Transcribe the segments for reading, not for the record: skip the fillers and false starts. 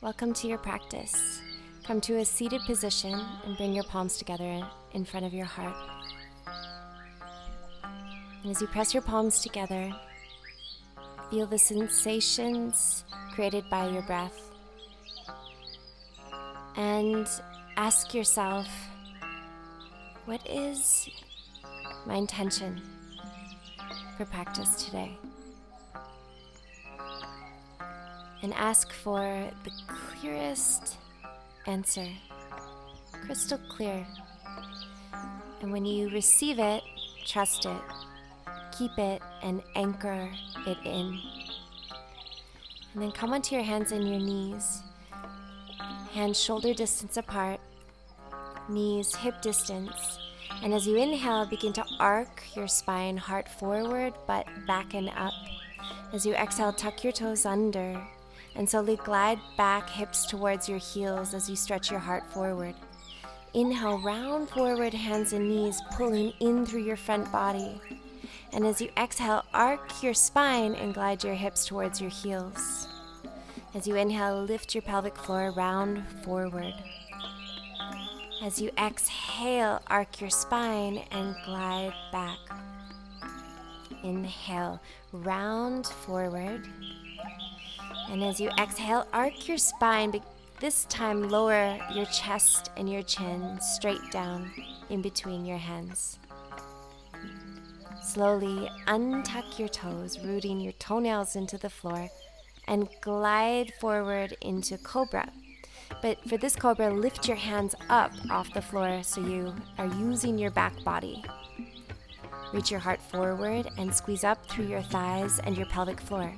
Welcome to your practice. Come to a seated position and bring your palms together in front of your heart. And as you press your palms together, feel the sensations created by your breath. And ask yourself, what is my intention for practice today? And ask for the clearest answer, crystal clear. And when you receive it, trust it, keep it, and anchor it in. And then come onto your hands and your knees, hands shoulder distance apart, knees hip distance. And as you inhale, begin to arc your spine, heart forward, butt back and up. As you exhale, tuck your toes under. And slowly glide back, hips towards your heels as you stretch your heart forward. Inhale, round forward, hands and knees pulling in through your front body. And as you exhale, arc your spine and glide your hips towards your heels. As you inhale, lift your pelvic floor, round forward. As you exhale, arc your spine and glide back. Inhale, round forward. And as you exhale, arc your spine, but this time lower your chest and your chin straight down in between your hands. Slowly untuck your toes, rooting your toenails into the floor, and glide forward into Cobra. But for this Cobra, lift your hands up off the floor so you are using your back body. Reach your heart forward and squeeze up through your thighs and your pelvic floor.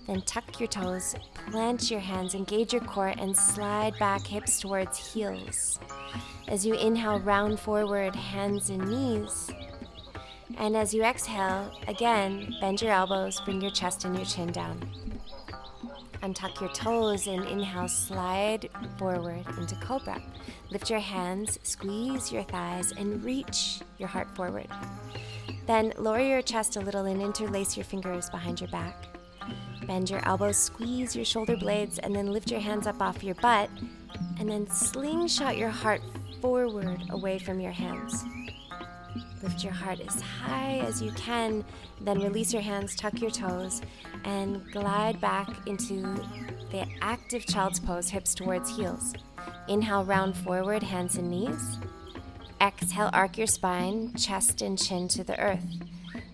Then tuck your toes, plant your hands, engage your core, and slide back hips towards heels. As you inhale, round forward, hands and knees. And as you exhale, again, bend your elbows, bring your chest and your chin down. Untuck your toes and inhale, slide forward into Cobra. Lift your hands, squeeze your thighs, and reach your heart forward. Then lower your chest a little and interlace your fingers behind your back. Bend your elbows, squeeze your shoulder blades, and then lift your hands up off your butt, and then slingshot your heart forward away from your hands. Lift your heart as high as you can, then release your hands, tuck your toes, and glide back into the active child's pose, hips towards heels. Inhale, round forward, hands and knees. Exhale, arc your spine, chest and chin to the earth.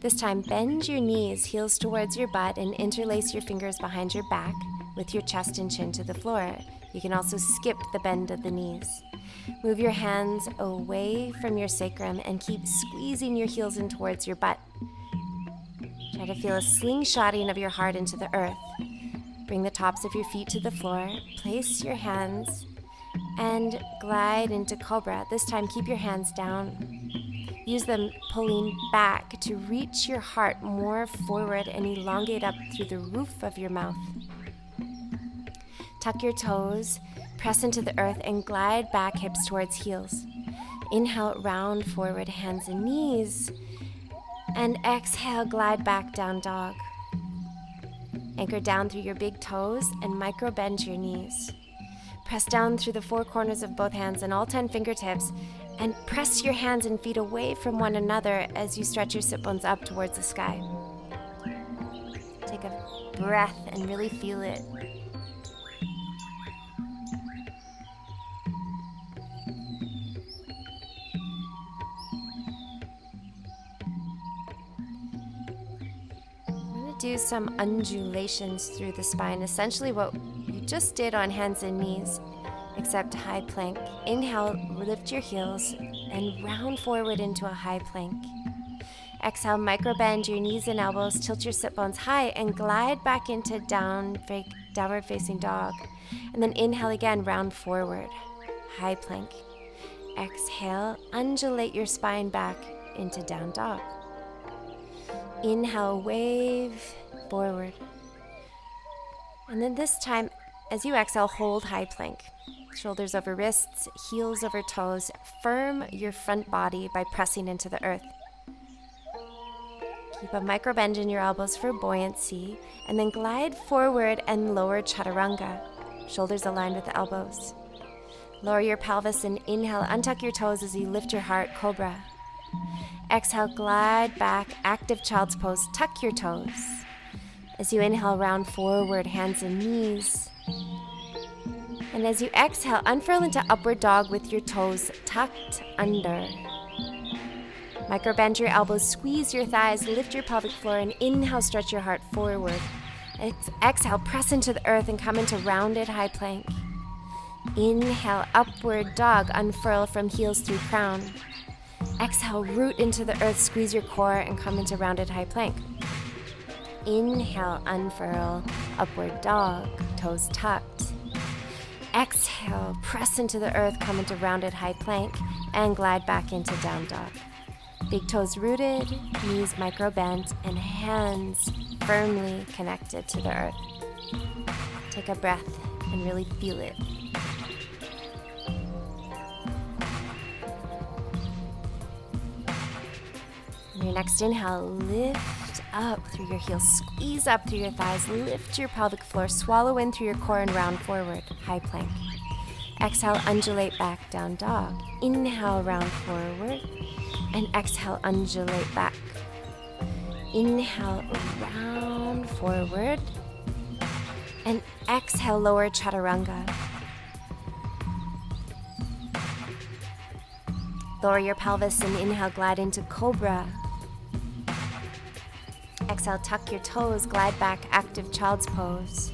This time, bend your knees, heels towards your butt, and interlace your fingers behind your back with your chest and chin to the floor. You can also skip the bend of the knees. Move your hands away from your sacrum and keep squeezing your heels in towards your butt. Try to feel a slingshotting of your heart into the earth. Bring the tops of your feet to the floor, place your hands, and glide into Cobra. This time, keep your hands down. Use them pulling back to reach your heart more forward and elongate up through the roof of your mouth. Tuck your toes, press into the earth, and glide back hips towards heels. Inhale, round forward, hands and knees. And exhale, glide back, down dog. Anchor down through your big toes and micro bend your knees. Press down through the four corners of both hands and all 10 fingertips, and press your hands and feet away from one another as you stretch your sit bones up towards the sky. Take a breath and really feel it. I'm going to do some undulations through the spine, essentially what you just did on hands and knees, except high plank. Inhale, lift your heels and round forward into a high plank. Exhale, micro bend your knees and elbows, tilt your sit bones high, and glide back into downward facing dog. And then inhale again, round forward, high plank. Exhale, undulate your spine back into down dog. Inhale, wave forward. And then this time, as you exhale, hold high plank. Shoulders over wrists, heels over toes. Firm your front body by pressing into the earth. Keep a micro bend in your elbows for buoyancy, and then glide forward and lower chaturanga. shoulders aligned with the elbows. Lower your pelvis and inhale, untuck your toes as you lift your heart, Cobra. Exhale, glide back, active child's pose, tuck your toes. As you inhale, round forward, hands and knees. And as you exhale, unfurl into upward dog with your toes tucked under. Microbend your elbows, squeeze your thighs, lift your pelvic floor, and inhale, stretch your heart forward. Exhale, press into the earth and come into rounded high plank. Inhale, upward dog, unfurl from heels through crown. Exhale, root into the earth, squeeze your core, and come into rounded high plank. Inhale, unfurl, upward dog, toes tucked. Exhale, press into the earth, come into rounded high plank, and glide back into down dog. Big toes rooted, knees micro bent, and hands firmly connected to the earth. Take a breath and really feel it. On your next inhale, lift up through your heels, squeeze up through your thighs, lift your pelvic floor, swallow in through your core and round forward, high plank. Exhale, undulate back, down dog. Inhale, round forward, and exhale, undulate back. Inhale, round forward, and exhale, lower chaturanga. Lower your pelvis and inhale, glide into Cobra. Exhale, tuck your toes, glide back, active child's pose.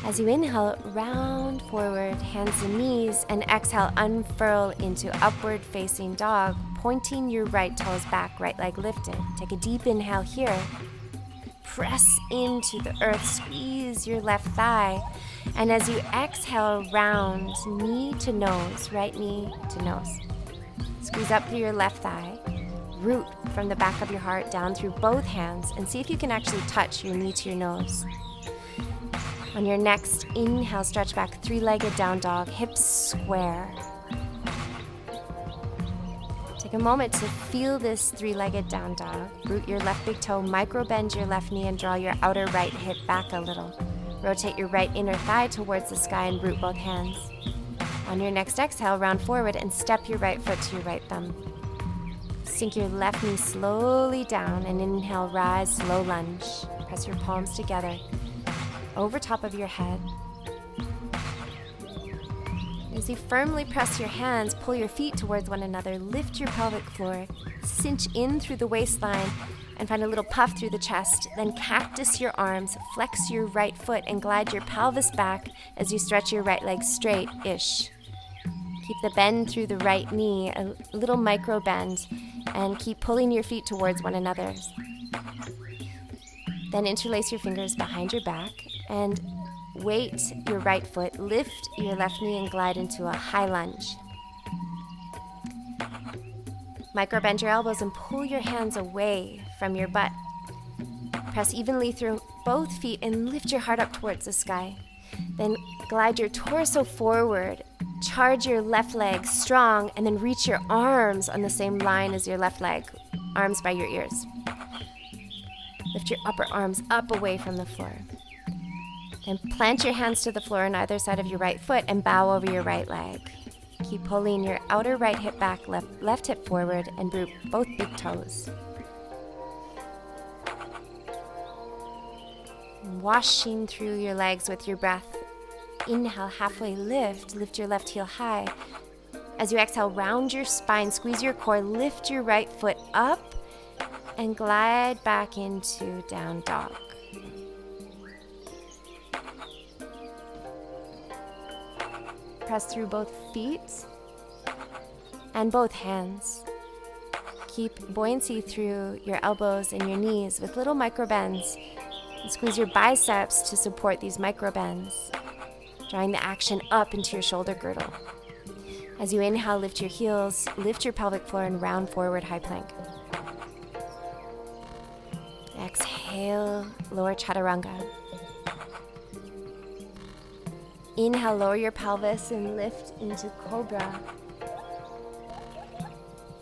As you inhale, round forward, hands and knees, and exhale, unfurl into upward facing dog, pointing your right toes back, right leg lifted. Take a deep inhale here. Press into the earth, squeeze your left thigh. And as you exhale, round, knee to nose, right knee to nose. Squeeze up through your left thigh. Root from the back of your heart down through both hands and see if you can actually touch your knee to your nose. On your next inhale, stretch back, three-legged down dog, hips square. Take a moment to feel this three-legged down dog. Root your left big toe, micro bend your left knee and draw your outer right hip back a little. Rotate your right inner thigh towards the sky and root both hands. On your next exhale, round forward and step your right foot to your right thumb. Sink your left knee slowly down and inhale, rise, slow lunge. Press your palms together over top of your head. As you firmly press your hands, pull your feet towards one another, lift your pelvic floor, cinch in through the waistline, and find a little puff through the chest. Then cactus your arms, flex your right foot, and glide your pelvis back as you stretch your right leg straight-ish. Keep the bend through the right knee, a little micro bend, and keep pulling your feet towards one another. Then interlace your fingers behind your back and weight your right foot, lift your left knee and glide into a high lunge. Micro bend your elbows and pull your hands away from your butt. Press evenly through both feet and lift your heart up towards the sky. Then glide your torso forward, charge your left leg strong, and then reach your arms on the same line as your left leg, arms by your ears. Lift your upper arms up away from the floor. Then plant your hands to the floor on either side of your right foot and bow over your right leg. Keep pulling your outer right hip back, left hip forward, and root both big toes. Washing through your legs with your breath. Inhale, halfway lift your left heel high. As you exhale, round your spine, squeeze your core, lift your right foot up, and glide back into down dog. Press through both feet and both hands. Keep buoyancy through your elbows and your knees with little micro bends. And squeeze your biceps to support these micro bends, drawing the action up into your shoulder girdle. As you inhale, lift your heels, lift your pelvic floor, and round forward high plank. Exhale, lower chaturanga. Inhale, lower your pelvis and lift into Cobra.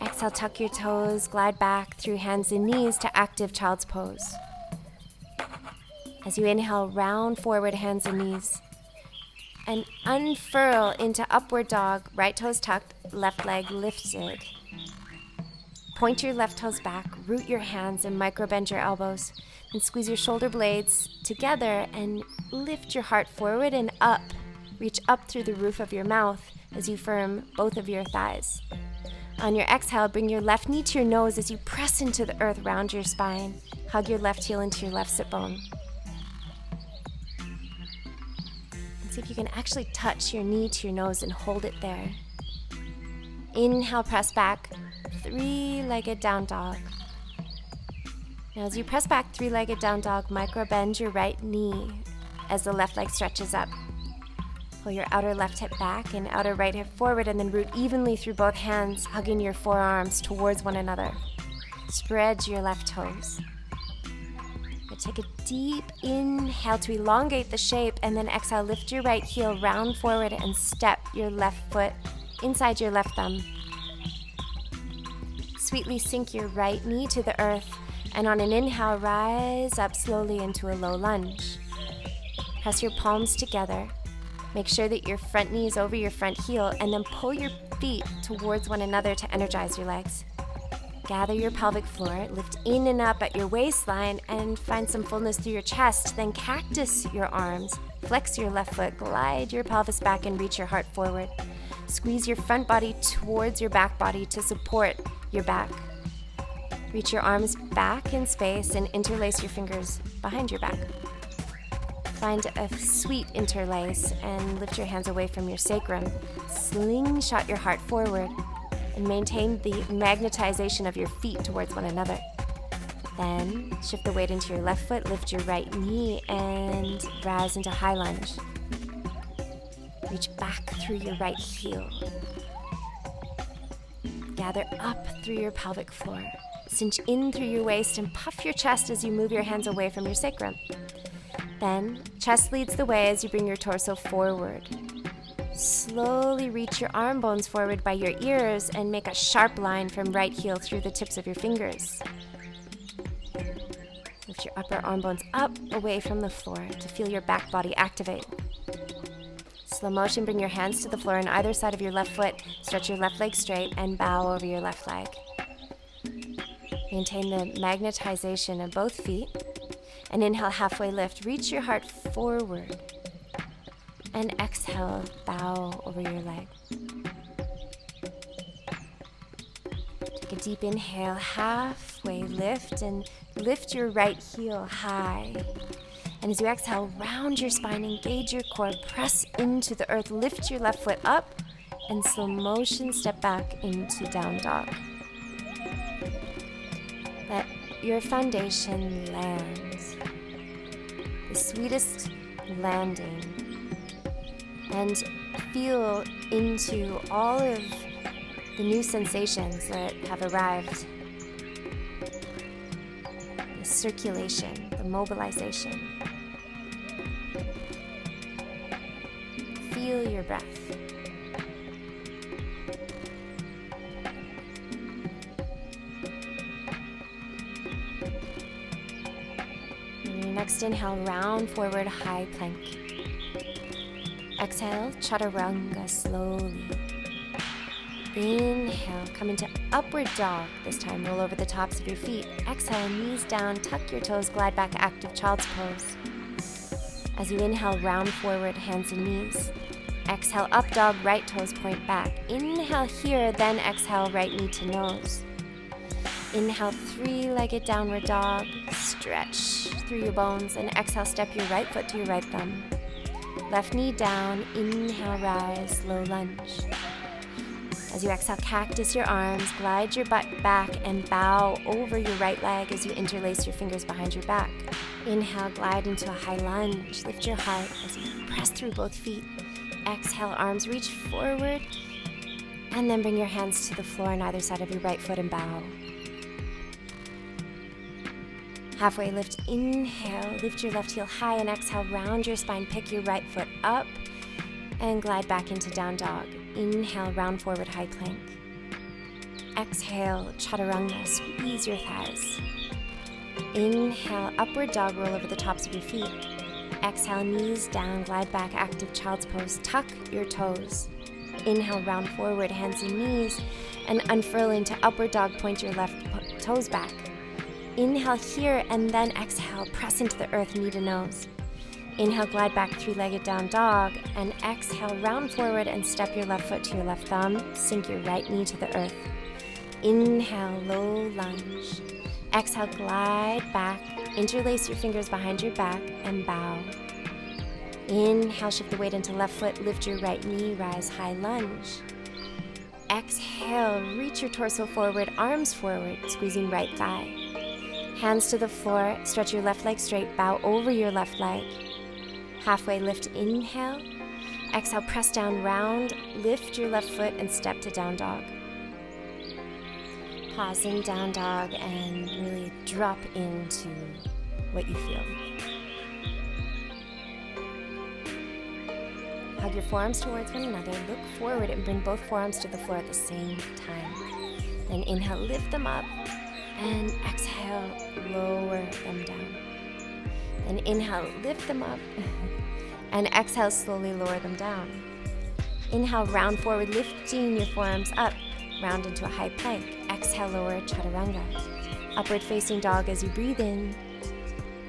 Exhale, tuck your toes, glide back through hands and knees to active child's pose. As you inhale, round forward, hands and knees. and unfurl into upward dog, right toes tucked, left leg lifted. Point your left toes back, root your hands and micro-bend your elbows. Then squeeze your shoulder blades together and lift your heart forward and up. Reach up through the roof of your mouth as you firm both of your thighs. On your exhale, bring your left knee to your nose as you press into the earth, round your spine. Hug your left heel into your left sit bone. And see if you can actually touch your knee to your nose and hold it there. Inhale, press back, three-legged down dog. Now as you press back, three-legged down dog, micro-bend your right knee as the left leg stretches up. Pull your outer left hip back and outer right hip forward, and then root evenly through both hands, hugging your forearms towards one another. Spread your left toes. Now take a deep inhale to elongate the shape, and then exhale, lift your right heel, round forward, and step your left foot inside your left thumb. Sweetly sink your right knee to the earth, and on an inhale, rise up slowly into a low lunge. Press your palms together. Make sure that your front knee is over your front heel, and then pull your feet towards one another to energize your legs. Gather your pelvic floor, lift in and up at your waistline, and find some fullness through your chest. Then cactus your arms, flex your left foot, glide your pelvis back, and reach your heart forward. Squeeze your front body towards your back body to support your back. Reach your arms back in space and interlace your fingers behind your back. Find a sweet interlace and lift your hands away from your sacrum. Slingshot your heart forward and maintain the magnetization of your feet towards one another. Then shift the weight into your left foot, lift your right knee, and rise into high lunge. Reach back through your right heel. Gather up through your pelvic floor. Cinch in through your waist and puff your chest as you move your hands away from your sacrum. Then, chest leads the way as you bring your torso forward. Slowly reach your arm bones forward by your ears and make a sharp line from right heel through the tips of your fingers. Lift your upper arm bones up away from the floor to feel your back body activate. Slow motion, bring your hands to the floor on either side of your left foot, stretch your left leg straight, and bow over your left leg. Maintain the magnetization of both feet. And inhale, halfway lift. Reach your heart forward. And exhale, bow over your leg. Take a deep inhale, halfway lift, and lift your right heel high. And as you exhale, round your spine, engage your core, press into the earth, lift your left foot up, and slow motion step back into down dog. Let your foundation land. The sweetest landing, and feel into all of the new sensations that have arrived. The circulation, the mobilization. Feel your breath. Next inhale, round forward, high plank. Exhale, chaturanga slowly. Inhale, come into upward dog. This time, roll over the tops of your feet. Exhale, knees down, tuck your toes, glide back, active child's pose. As you inhale, round forward, hands and knees. Exhale, up dog, right toes point back. Inhale here, then exhale, right knee to nose. Inhale, three-legged downward dog. Stretch through your bones, and exhale, step your right foot to your right thumb. Left knee down, inhale, rise, low lunge. As you exhale, cactus your arms, glide your butt back, and bow over your right leg as you interlace your fingers behind your back. Inhale, glide into a high lunge. Lift your heart as you press through both feet. Exhale, arms reach forward, and then bring your hands to the floor on either side of your right foot and bow. Halfway lift, inhale, lift your left heel high, and exhale, round your spine, pick your right foot up, and glide back into down dog. Inhale, round forward, high plank. Exhale, chaturanga, squeeze your thighs. Inhale, upward dog, roll over the tops of your feet. Exhale, knees down, glide back, active child's pose. Tuck your toes. Inhale, round forward, hands and knees, and unfurl into upward dog, point your left toes back. Inhale here, and then exhale, press into the earth, knee to nose. Inhale, glide back, three-legged down dog, and exhale, round forward and step your left foot to your left thumb, sink your right knee to the earth. Inhale, low lunge. Exhale, glide back, interlace your fingers behind your back and bow. Inhale, shift the weight into left foot, lift your right knee, rise, high lunge. Exhale, reach your torso forward, arms forward, squeezing right thigh. Hands to the floor, stretch your left leg straight, bow over your left leg. Halfway lift, inhale. Exhale, press down, round, lift your left foot and step to down dog. Pause in down dog and really drop into what you feel. Hug your forearms towards one another, look forward and bring both forearms to the floor at the same time. Then inhale, lift them up, and exhale, lower them down. Then inhale, lift them up, and exhale, slowly lower them down. Inhale, round forward, lifting your forearms up, round into a high plank. Exhale, lower, chaturanga. Upward facing dog as you breathe in.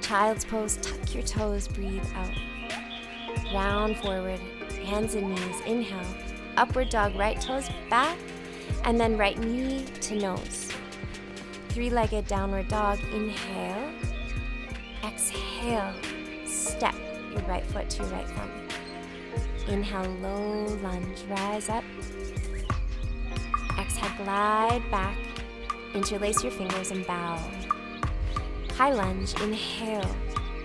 Child's pose, tuck your toes, breathe out. Round forward, hands and knees, inhale. Upward dog, right toes back, and then right knee to nose. Three-legged downward dog, inhale. Exhale, step your right foot to your right thumb. Inhale, low lunge, rise up. Exhale, glide back, interlace your fingers and bow. High lunge, inhale,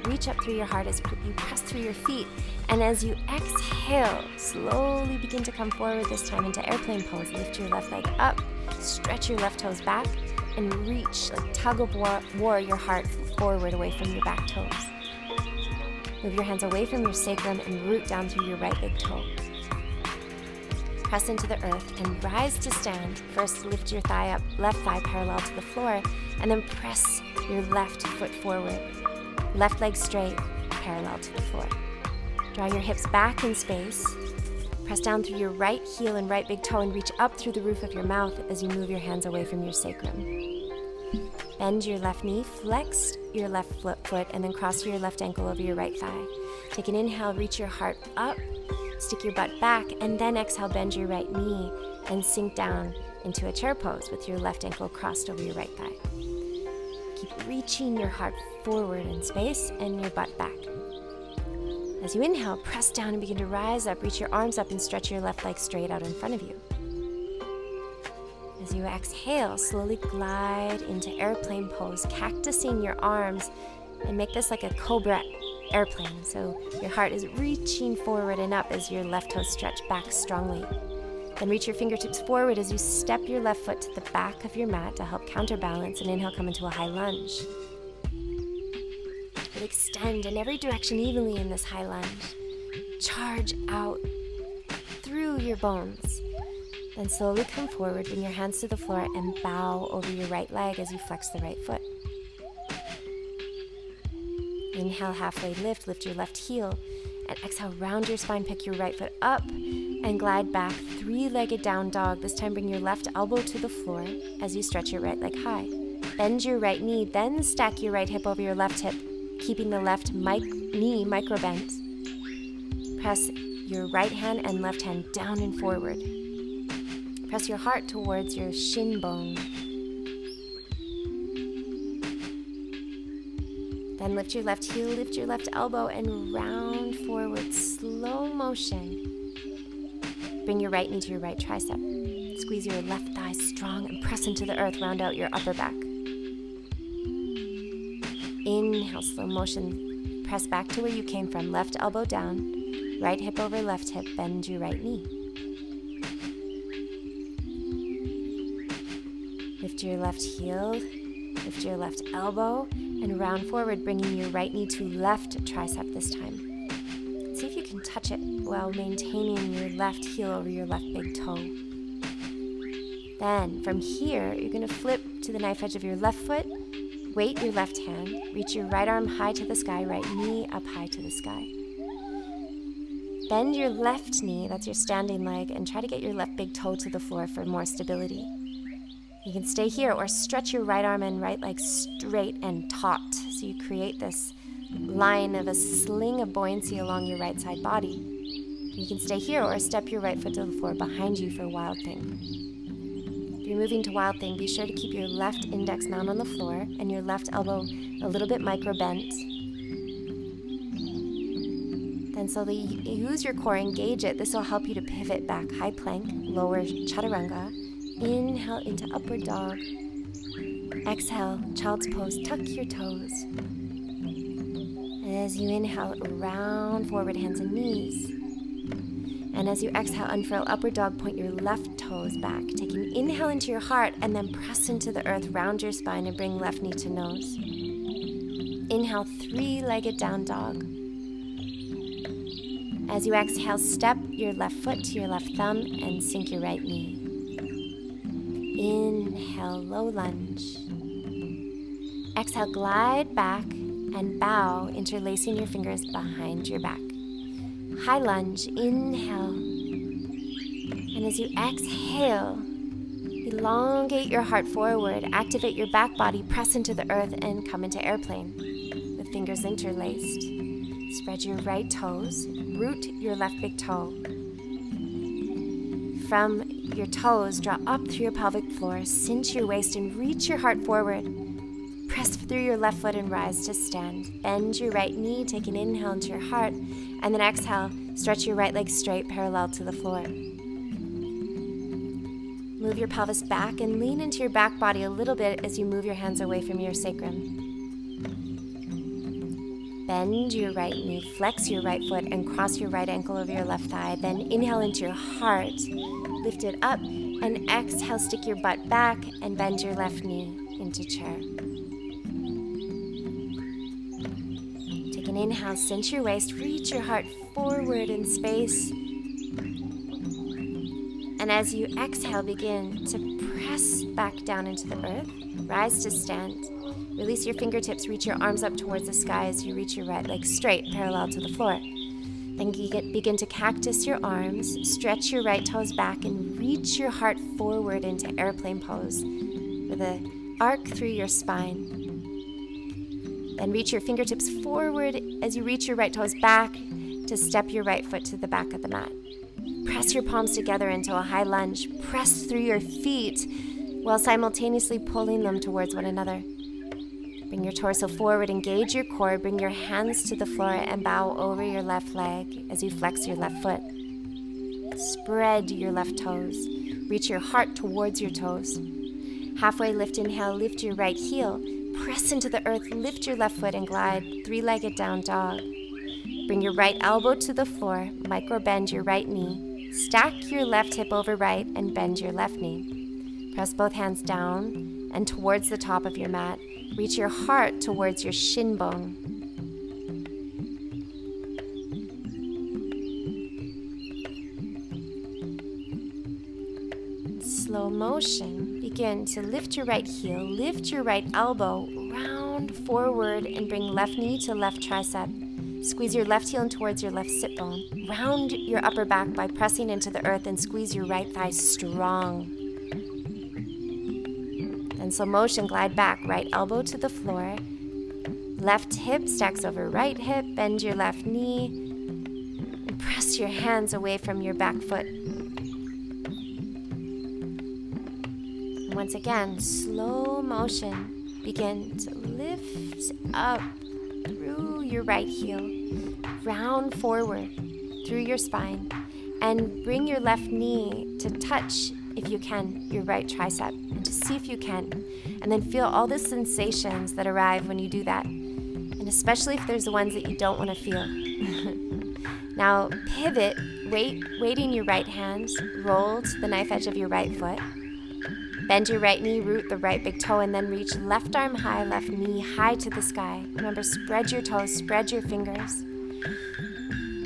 reach up through your heart as you press through your feet. And as you exhale, slowly begin to come forward, this time into airplane pose. Lift your left leg up, stretch your left toes back, and reach, like tug of war, your heart forward away from your back toes. Move your hands away from your sacrum and root down through your right big toe. Press into the earth and rise to stand. First, lift your thigh up, left thigh parallel to the floor, and then press your left foot forward. Left leg straight, parallel to the floor. Draw your hips back in space. Press down through your right heel and right big toe and reach up through the roof of your mouth as you move your hands away from your sacrum. Bend your left knee, flex your left foot, and then cross your left ankle over your right thigh. Take an inhale, reach your heart up, stick your butt back, and then exhale, bend your right knee and sink down into a chair pose with your left ankle crossed over your right thigh. Keep reaching your heart forward in space and your butt back. As you inhale, press down and begin to rise up, reach your arms up and stretch your left leg straight out in front of you. As you exhale, slowly glide into airplane pose, cactusing your arms, and make this like a Cobra airplane. So your heart is reaching forward and up as your left toes stretch back strongly. Then reach your fingertips forward as you step your left foot to the back of your mat to help counterbalance, and inhale, come into a high lunge. And extend in every direction evenly in this high lunge. Charge out through your bones. Then slowly come forward, bring your hands to the floor and bow over your right leg as you flex the right foot. Inhale, halfway lift your left heel, and exhale, round your spine, pick your right foot up and glide back, three-legged down dog. This time bring your left elbow to the floor as you stretch your right leg high. Bend your right knee, then stack your right hip over your left hip, keeping the left knee micro bent. Press your right hand and left hand down and forward. Press your heart towards your shin bone. Then lift your left heel, lift your left elbow, and round forward, slow motion. Bring your right knee to your right tricep. Squeeze your left thigh strong and press into the earth, round out your upper back. Inhale, slow motion. Press back to where you came from, left elbow down, right hip over left hip, bend your right knee. Lift your left heel, lift your left elbow, and round forward, bringing your right knee to left tricep this time. See if you can touch it while maintaining your left heel over your left big toe. Then, from here, you're going to flip to the knife edge of your left foot, Weight your left hand, reach your right arm high to the sky, right knee up high to the sky. Bend your left knee, that's your standing leg, and try to get your left big toe to the floor for more stability. You can stay here or stretch your right arm and right leg straight and taut, so you create this line of a sling of buoyancy along your right side body. You can stay here or step your right foot to the floor behind you for Wild Thing. If you're moving to Wild Thing, be sure to keep your left index mount on the floor and your left elbow a little bit micro bent. Then slowly use your core, engage it. This will help you to pivot back, high plank, lower chaturanga. Inhale into upward dog. Exhale, child's pose, tuck your toes. And as you inhale, round forward, hands and knees. And as you exhale, unfurl upward dog, point your left toes back. Take an inhale into your heart and then press into the earth, round your spine and bring left knee to nose. Inhale, three-legged down dog. As you exhale, step your left foot to your left thumb and sink your right knee. Inhale, low lunge. Exhale, glide back and bow, interlacing your fingers behind your back. High lunge, inhale. And as you exhale, elongate your heart forward, activate your back body, press into the earth and come into airplane with fingers interlaced. Spread your right toes, root your left big toe. From your toes, draw up through your pelvic floor, cinch your waist and reach your heart forward. Press through your left foot and rise to stand. Bend your right knee, take an inhale into your heart, and then exhale, stretch your right leg straight, parallel to the floor. Move your pelvis back and lean into your back body a little bit as you move your hands away from your sacrum. Bend your right knee, flex your right foot, and cross your right ankle over your left thigh. Then inhale into your heart, lift it up, and exhale, stick your butt back and bend your left knee into chair. Take an inhale, cinch your waist, reach your heart forward in space. And as you exhale, begin to press back down into the earth, rise to stand. Release your fingertips, reach your arms up towards the sky as you reach your right leg straight, parallel to the floor. Then begin to cactus your arms, stretch your right toes back, and reach your heart forward into airplane pose with an arc through your spine. Then reach your fingertips forward as you reach your right toes back to step your right foot to the back of the mat. Press your palms together into a high lunge. Press through your feet while simultaneously pulling them towards one another. Bring your torso forward, engage your core, bring your hands to the floor and bow over your left leg as you flex your left foot. Spread your left toes. Reach your heart towards your toes. Halfway lift, inhale, lift your right heel. Press into the earth, lift your left foot and glide, three-legged down dog. Bring your right elbow to the floor, micro bend your right knee. Stack your left hip over right and bend your left knee. Press both hands down and towards the top of your mat. Reach your heart towards your shin bone. Slow motion, begin to lift your right heel, lift your right elbow, round forward and bring left knee to left tricep. Squeeze your left heel in towards your left sit bone. Round your upper back by pressing into the earth and squeeze your right thigh strong. And slow motion, glide back, right elbow to the floor. Left hip stacks over right hip, bend your left knee, and press your hands away from your back foot. And once again, slow motion, begin to lift up through your right heel, round forward through your spine, and bring your left knee to touch, if you can, your right tricep, and just see if you can. And then feel all the sensations that arrive when you do that, and especially if there's the ones that you don't want to feel. Now pivot, weighting your right hand, roll to the knife edge of your right foot. Bend your right knee, root the right big toe, and then reach left arm high, left knee high to the sky. Remember, spread your toes, spread your fingers.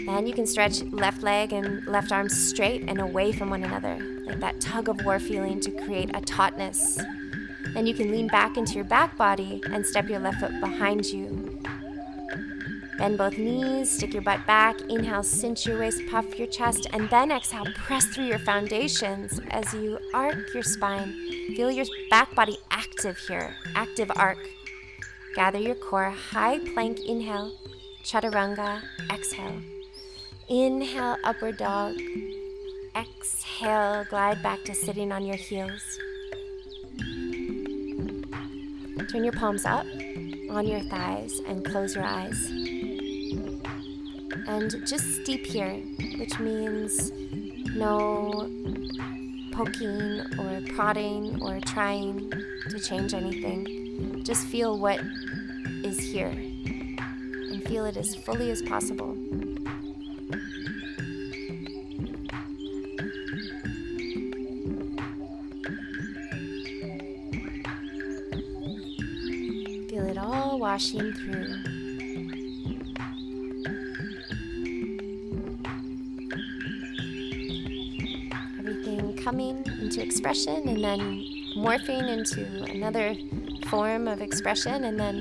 Then you can stretch left leg and left arm straight and away from one another, like that tug of war feeling to create a tautness. Then you can lean back into your back body and step your left foot behind you. Bend both knees, stick your butt back. Inhale, cinch your waist, puff your chest, and then exhale, press through your foundations as you arc your spine. Feel your back body active here, active arc. Gather your core, high plank, inhale, chaturanga, exhale. Inhale, upward dog. Exhale, glide back to sitting on your heels. Turn your palms up on your thighs and close your eyes. And just steep here, which means no poking or prodding or trying to change anything. Just feel what is here and feel it as fully as possible. Feel it all washing through. Everything coming into expression and then morphing into another form of expression and then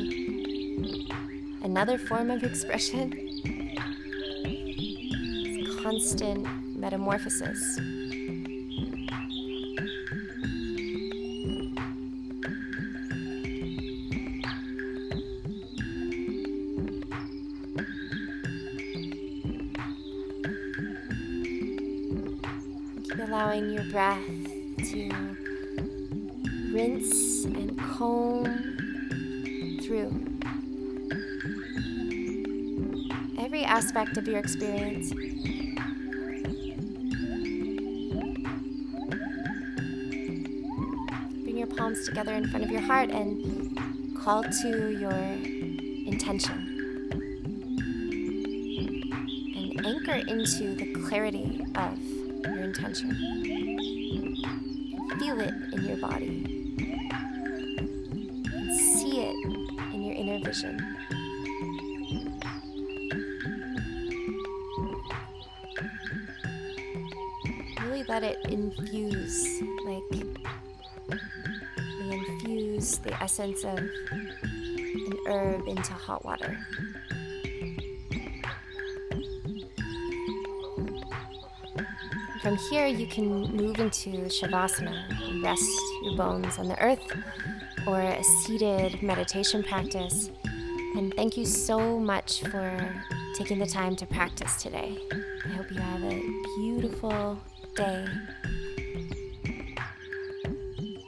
another form of expression. It's constant metamorphosis. Allowing your breath to rinse and comb through every aspect of your experience. Bring your palms together in front of your heart and call to your intention. And anchor into the clarity of your intention. Feel it in your body. And see it in your inner vision. Really let it infuse, like we infuse the essence of an herb into hot water. From here, you can move into Shavasana and rest your bones on the earth or a seated meditation practice. And thank you so much for taking the time to practice today. I hope you have a beautiful day.